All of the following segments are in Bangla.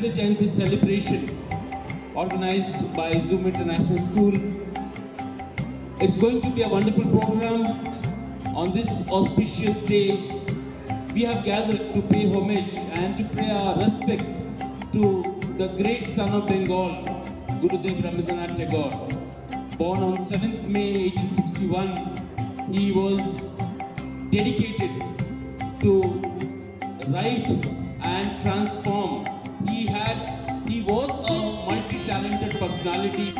Gandhi Jayanti celebration organized by Zoom International School. It's going to be a wonderful program. On this auspicious day, we have gathered to pay homage and to pay our respect to the great son of Bengal, Gurudev Rabindranath Tagore. Born on 7th May 1861, he was dedicated to write and transform. He was a multi-talented personality.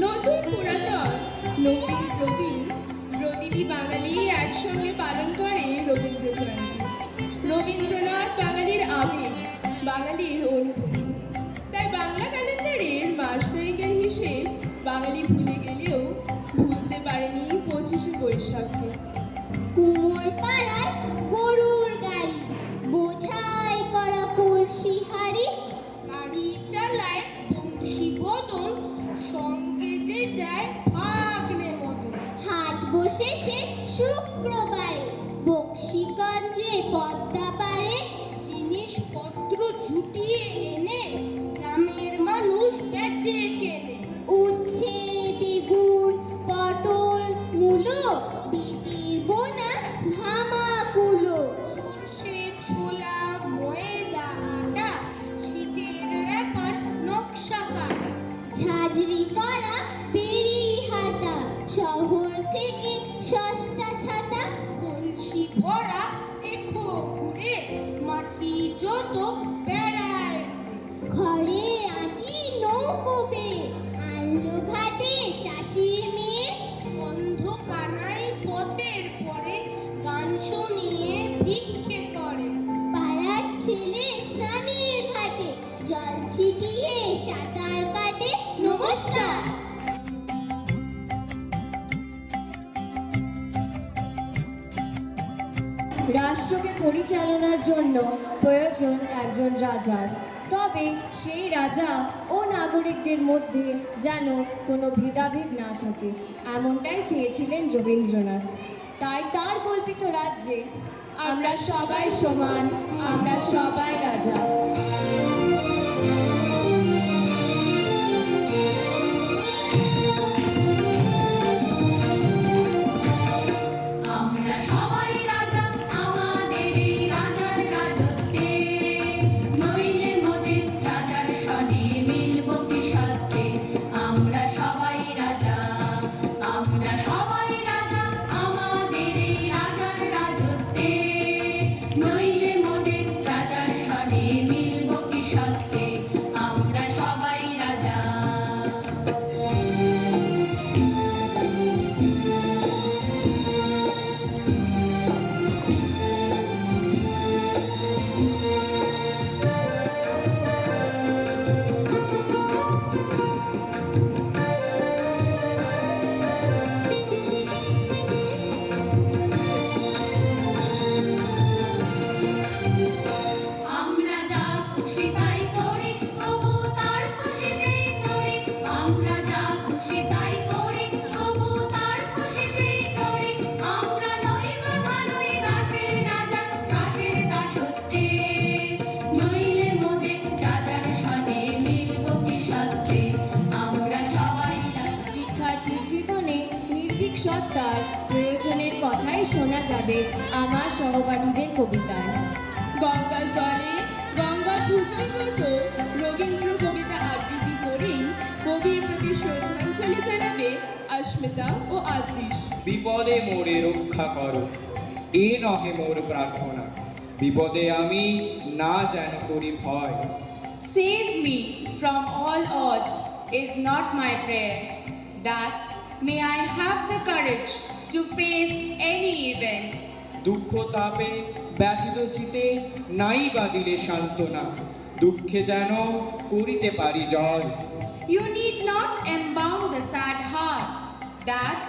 নতুন পুরাতন নবীন প্রবীণ প্রতিটি বাঙালি একসঙ্গে পালন করে রবীন্দ্র জয়ন্তী। রবীন্দ্রনাথ বাঙালির আবেগ, বাঙালির অনুভূতি। তাই বাংলা ক্যালেন্ডারের মাস তারিখের হিসেব বাঙালি ভুলে গেলেও ভুলতে পারেনি 25শে বৈশাখকে। কুমোর পাড়ার গরুর গাড়ি, বোঝাই করা কলসি হাড়ি, গাড়ি চালায় বংশী বদন, সঙ্গে যে যায় ভাগ্নে মদন। হাট বসেছে শুক্রবারে, বক্সিগঞ্জে পদ্মা পারে, জিনিসপত্র জুটিয়ে এনে গ্রামের মানুষ বেচে কেনে। উচ্ছে বেগুন পটল মূলো, বেতের বোনা ধামাকুলো, সর্ষে ছোলা ময়দা আটা, শীতের রেপার নকশা কাটা। ঝাঁঝরি করা বেরি হাতা, শহর থেকে সস্তা ছাতা, কলসি ভরা এঠো ঘুরে মাছি যত বেড়ায়। ঘরে আটি নৌকোবে, আনলো ঘাটে চাষির মেয়ে, অন্ধকারায় পথের পরে গান শুনিয়ে ভিক্ষে করে। পাড়ার ছেলে স্নানের ঘাটে, জল ছিটিয়ে সাঁতার কাটে। নমস্কার। রাষ্ট্রকে পরিচালনার জন্য প্রয়োজন একজন রাজার, তবে সেই রাজা ও নাগরিকদের মধ্যে যেন কোনো ভেদাভেদ না থাকে, এমনটাই চেয়েছিলেন রবীন্দ্রনাথ। তাই তার কল্পিত রাজ্যে আমরা সবাই সমান, আমরা সবাই রাজা। সত্তার প্রয়োজনের কথাই শোনা যাবে আমার সহপাঠীদের কবিতায়। গঙ্গা জলে গঙ্গা পূজার মতো রবীন্দ্র কবিতা আবৃত্তি করেই কবির প্রতি শ্রদ্ধাঞ্জলি জানাবে অস্মিতা ও আদৃশ। বিপদে মোরে রক্ষা করো, এ নহে মোর প্রার্থনা, বিপদে আমি না যেন করি ভয়। Save me from all odds is not my prayer, that may I have the courage to face any event. দুঃখ তাপে ব্যথিত চিতে নাই বা দিলে সান্ত্বনা, দুঃখে যেন করিতে পারি জয়। You need not embalm the sad heart, that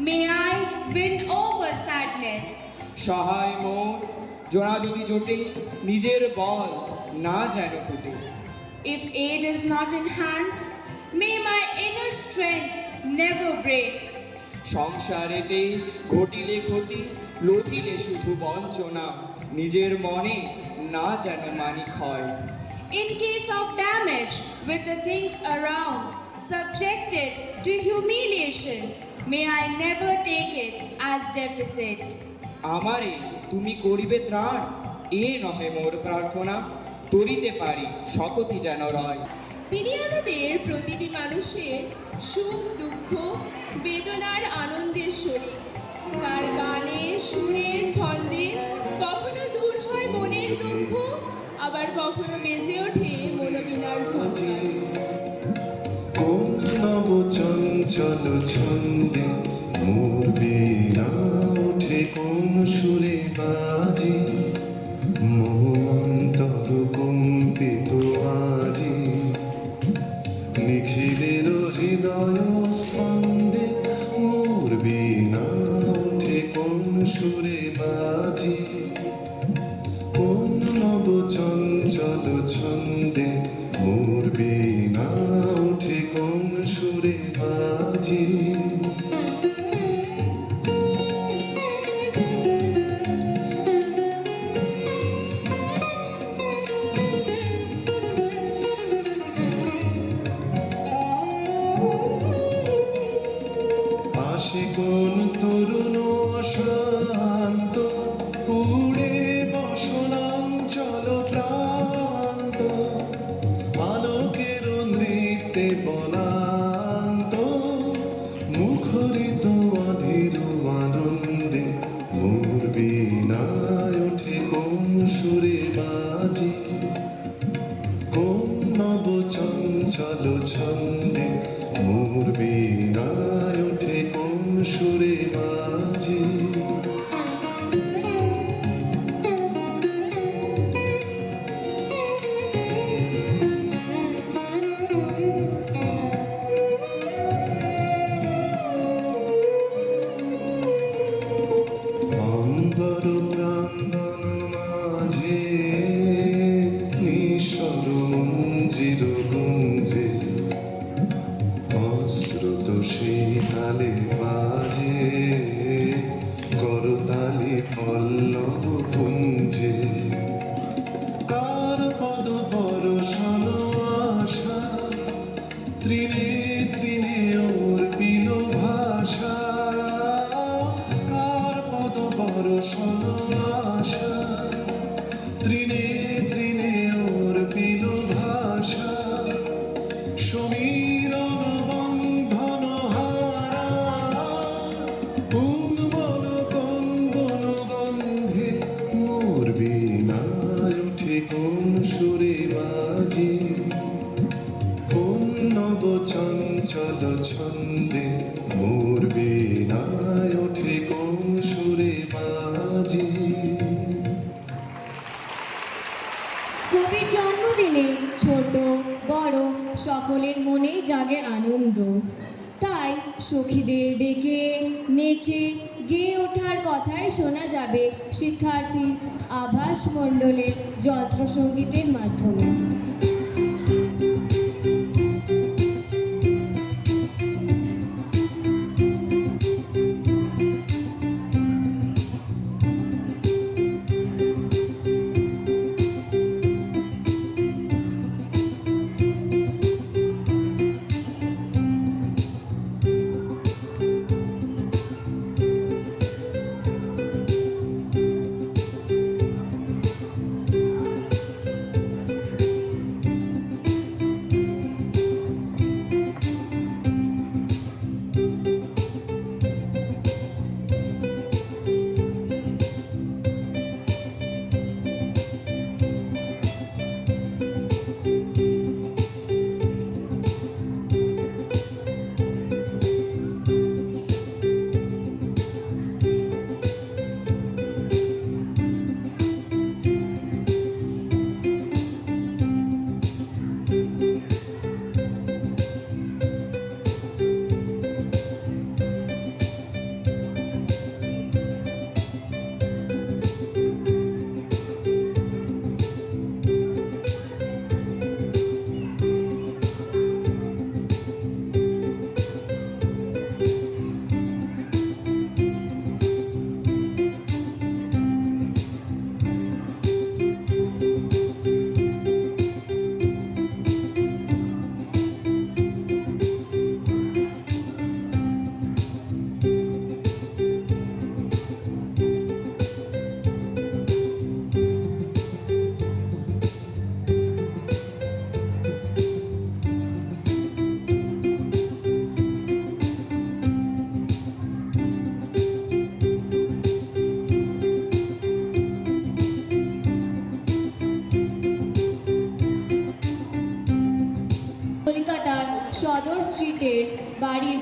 may I win over sadness. সহায় মোর জোড়া যদি জোটে নিজের বল না যেন ফুটে। If aid is not in hand, may my inner strength never break. সংসারেতে ঘটিলে ক্ষতি লধিলে শুধু বঞ্চনা নিজের মনে না যেন মানি ক্ষয়। In case of damage with the things around, subjected to humiliation, may I never take it as deficit. আমারে তুমি করিবে ত্রাণ এ নহে মোর প্রার্থনা তরিতে পারি শকতি যেন রয়। তিনি আমাদের প্রতিটি মানুষের সুখ দুঃখ বেদনার আনন্দের শরীর। তার গানে সুরে ছন্দে কখনো দূর হয় মনের দুঃখ, আবার কখনো বেজে ওঠে মনোবীণার ঝঞ্ঝার। কোন নব চঞ্চল ছন্দে মোর বীণা ওঠে কোন সুরে বাজি মোহন্তর কম্পিত আজি নিখিলের হৃদয় স্পন্দে মোর বীণা ওঠে কোন সুরে বাজি কোন নব চঞ্চল ছন্দে মোর বীণা ওঠে কোন সুরে বাজি আসে কোন তরুণ অশান্ত উড়ে বসনাঞ্চল প্রান্ত আলোকের নৃত্যে বলান্ত মুখরিত অধীর আনন্দে মোর বীণায় ওঠে কোন সুরে বাজি কোন নব চঞ্চল ছন্দে মোর বীণায় ওঠে কোন সুরে বাজি অম্বর প্রাঙ্গণ মাঝে নিঃস্বর মঞ্জির গুঞ্জে অশ্রুত সেই তালে বাজে করতালি পল্লব পুঞ্জে কার পদ পরশন আশা ত্রিনে ত্রিনে ওর পিল ভাষা কার পদ পরশন আশা ত্রিনে ত্রিনে ওর পিল ভাষা সমীরণ বন্ধন হারা উন্মন কন্দন গন্ধে মোর বীণায় ওঠে কোন সুরে বাজি কোন নব চঞ্চল ছন্দে মোর বীণায় ওঠে কোন সুরে বাজি কবির জন্মদিনে ছোট বড় সকলের মনেই জাগে আনন্দ। তাই সখীদের ডেকে নেচে গেয়ে ওঠার কথাই শোনা যাবে শিক্ষার্থী আভাস মণ্ডলের যন্ত্রসঙ্গীতের মাধ্যমে।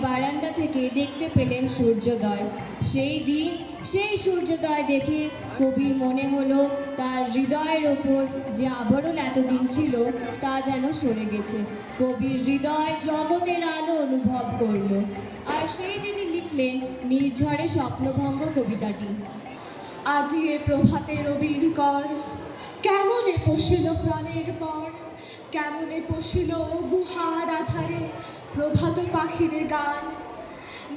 বারান্দা থেকে দেখতে পেলেন সূর্যোদয়। সেই দিন সেই সূর্যোদয় দেখে কবির মনে হলো তার হৃদয়ের ওপর যে আবরণ এতদিন ছিল তা যেন সরে গেছে। কবির হৃদয় জগতের আলো অনুভব করলো, আর সেই দিনই লিখলেন নির্ঝরে স্বপ্নভঙ্গ কবিতাটি। আজি এ প্রভাতে রবির কর, কেমনে পশিল প্রাণের পর, কেমনে পশিল গুহার আধারে প্রভাত পাখিরে গান।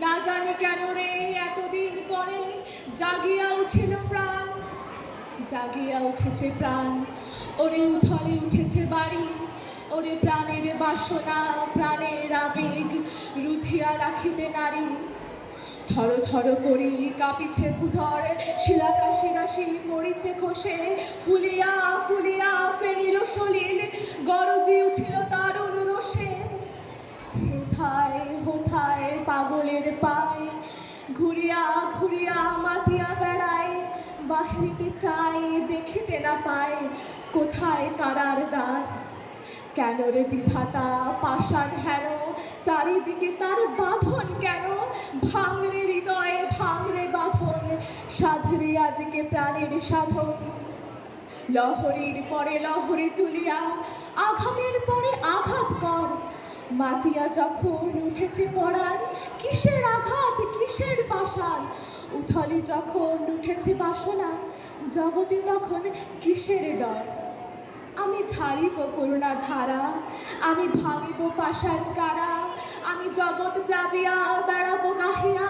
না জানি কেন রে এতদিন পরে জাগিয়া উঠিল প্রাণ, জাগিয়া উঠেছে প্রাণ। ওরে উথলে উঠেছে বাড়ি, ওরে প্রাণের বাসনা প্রাণের আবেগ রুধিয়া রাখিতে নারী। থর থর করি কাঁপিছে ভূধর, শিলা রাশি রাশি পড়িছে খসে, ফুলিয়া ফুলিয়া ফেরিল সলিল, গরজি উঠিল দারুণ রোষে। হেথায় হোথায় পাগলের পায়, ঘুরিয়া ঘুরিয়া মাতিয়া বেড়ায়, বাহিরিতে চাই দেখিতে না পায় কোথায় কারার দ্বার। কেন রে বিধাতা পাষাণ হেন, চারিদিকে তার বাঁধন কেন, ভাঙরে হৃদয়ে ভাঙরে বাঁধন, সাধরে আজকে প্রাণের সাধন। লহরীর পরে লহরী তুলিয়া আঘাতের পরে আঘাত কর, মাতিয়া যখন উঠেছে পরাণ, কিসের আঘাত কিসের পাষাণ। উথলি যখন উঠেছে বাসনা, জগতে তখন কিসের ডর। আমি ঢালিব করুণা ধারা, আমি ভাঙিব পাষাণ কারা, আমি জগৎ প্লাবিয়া বেড়াবো গাহিয়া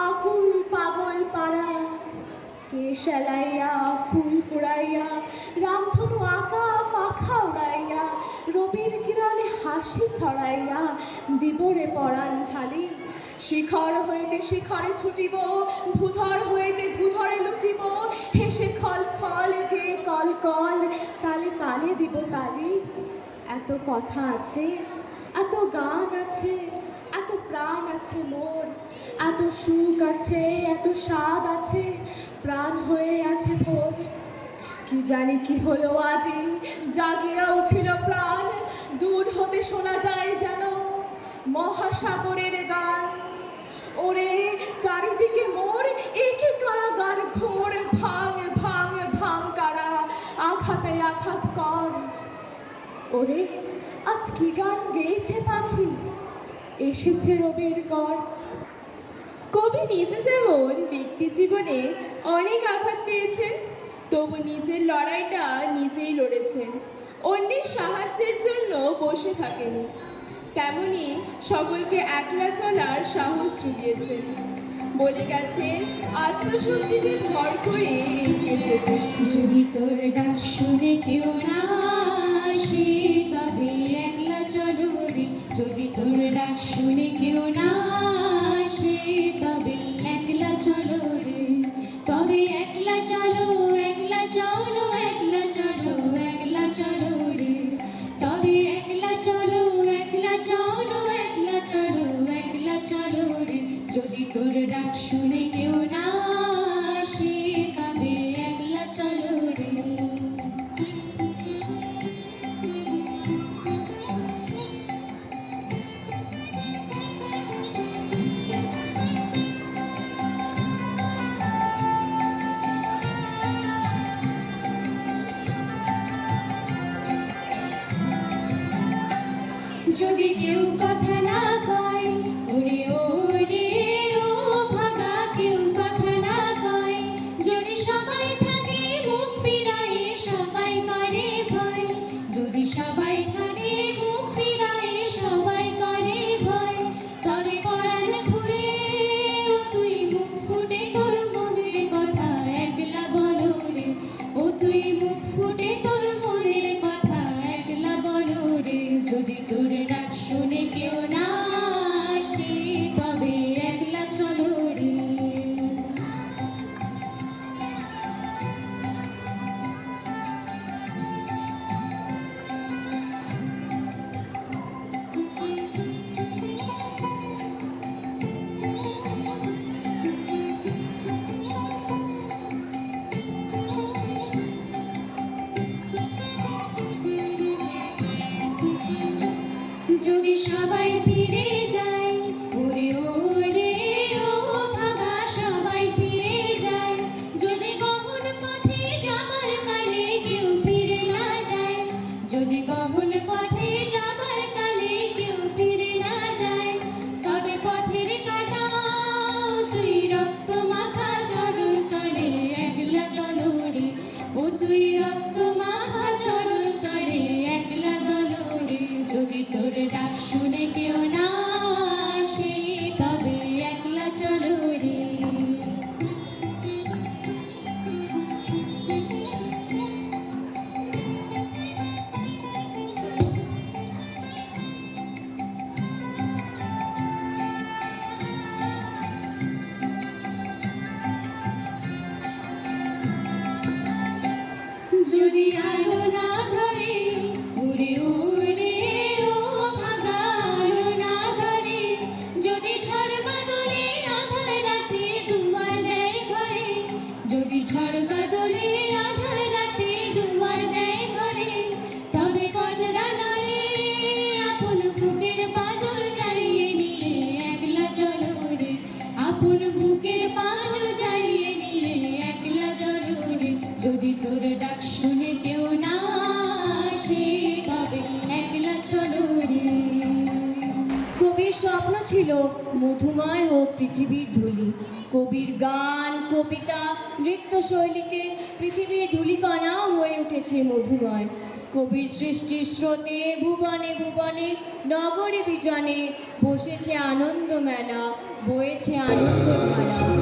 আকুল পাগল পাড়া। কেশ এলাইয়া ফুল কুড়াইয়া, রামধনু আঁকা পাখা উড়াইয়া, রবির কিরণে হাসি ছড়াইয়া দিবরে পরাণ ঢালি। শিখর হইতে শিখরে ছুটিব, ভূধর হইতে ভূধরে লুটিব, হেসে খল খল গে কল কল, তালে তালে দিব তালি। এত কথা আছে, এত গান আছে, এত প্রাণ আছে মোর, এত সুখ আছে, এত স্বাদ আছে, প্রাণ হয়ে আছে ভোর। কি জানি কি হলো আজি, জাগিয়া উঠিল প্রাণ, দূর হতে শোনা যায় যেন মহাসাগরের গান। ওরে চারিদিকে মোর একে কারাগার ঘোর, ভাঙ ভাঙ ভাঙ কারা, আঘাতে আঘাত কর। ওরে আজ কি গান গেয়েছে পাখি, এসেছে রবির কর। কবি নিজে যেমন ব্যক্তি জীবনে অনেক আঘাত পেয়েছেন, তবু নিজের লড়াইটা নিজেই লড়েছেন, অন্যের সাহায্যের জন্য বসে থাকেনি। তেমনি সকলকে একলা চলার সাহস জুগিয়েছেন, বলে গেছেন আত্মশক্তিতে ভর করে এগিয়ে যেতে। যদি তোর ডাক শুনে কেউ না আসে তবে একলা চলো রে, যদি তোর ডাক শুনে কেউ না আসে তবে একলা চলো রে, তবে একলা চলো একলা চলো একলা চলো একলা চলো রে, তবে একলা চলো একলা চলো একলা চলো একলা চলো রে, যদি তোর ডাক শুনে কেউ না আসে তবে একলা চলো রে। যদি কেউ কথা না কয়, ওরে ওরে ও ভাগা, কেউ কথা না কয়, যদি সবাই থাকে মুখ ফিরায়ে সবাই করে ভয়, যদি সবাই থাকে মুখ ফিরায়ে সবাই করে ভয়, তবে পরাণ খুলে ও তুই মুখ ফুটে তোর মনের কথা একলা বলো রে, ও তুই মুখ ফুটে তোর মনের কথা একলা বলো রে, যদি তোর ডাক শুনে কেউ না আসে তবে একলা চলো রে। যদি সবাই ফিরে যায়, ওরে যদি আলো না ধরে উড়ে উড়ে ও ভাগা আলো না ধরে যদি ঝড় বাদলে আধার রাতে দুয়ার দেয় ঘরে যদি ঝড় বাদলে আধার রাতে দুয়ার দেয় ঘরে তবে কজরা নলে আপন বুকের পাঁজর জ্বালিয়ে নিয়ে একলা চলো রে আপন বুকের পাঁজর জ্বালিয়ে নিয়ে একলা চলো রে যদি তোর ডাক শুনে কেউ না আসে তবে একলা চলো রে। কবির স্বপ্ন ছিল মধুময় হোক পৃথিবীর ধুলি। কবির গান, কবিতা, নৃত্যশৈলীতে পৃথিবীর ধূলিকণাও হয়ে উঠেছে মধুময়। কবির সৃষ্টির স্রোতে ভুবনে ভুবনে নগরে বিজনে বসেছে আনন্দ মেলা, বয়েছে আনন্দ ধারা।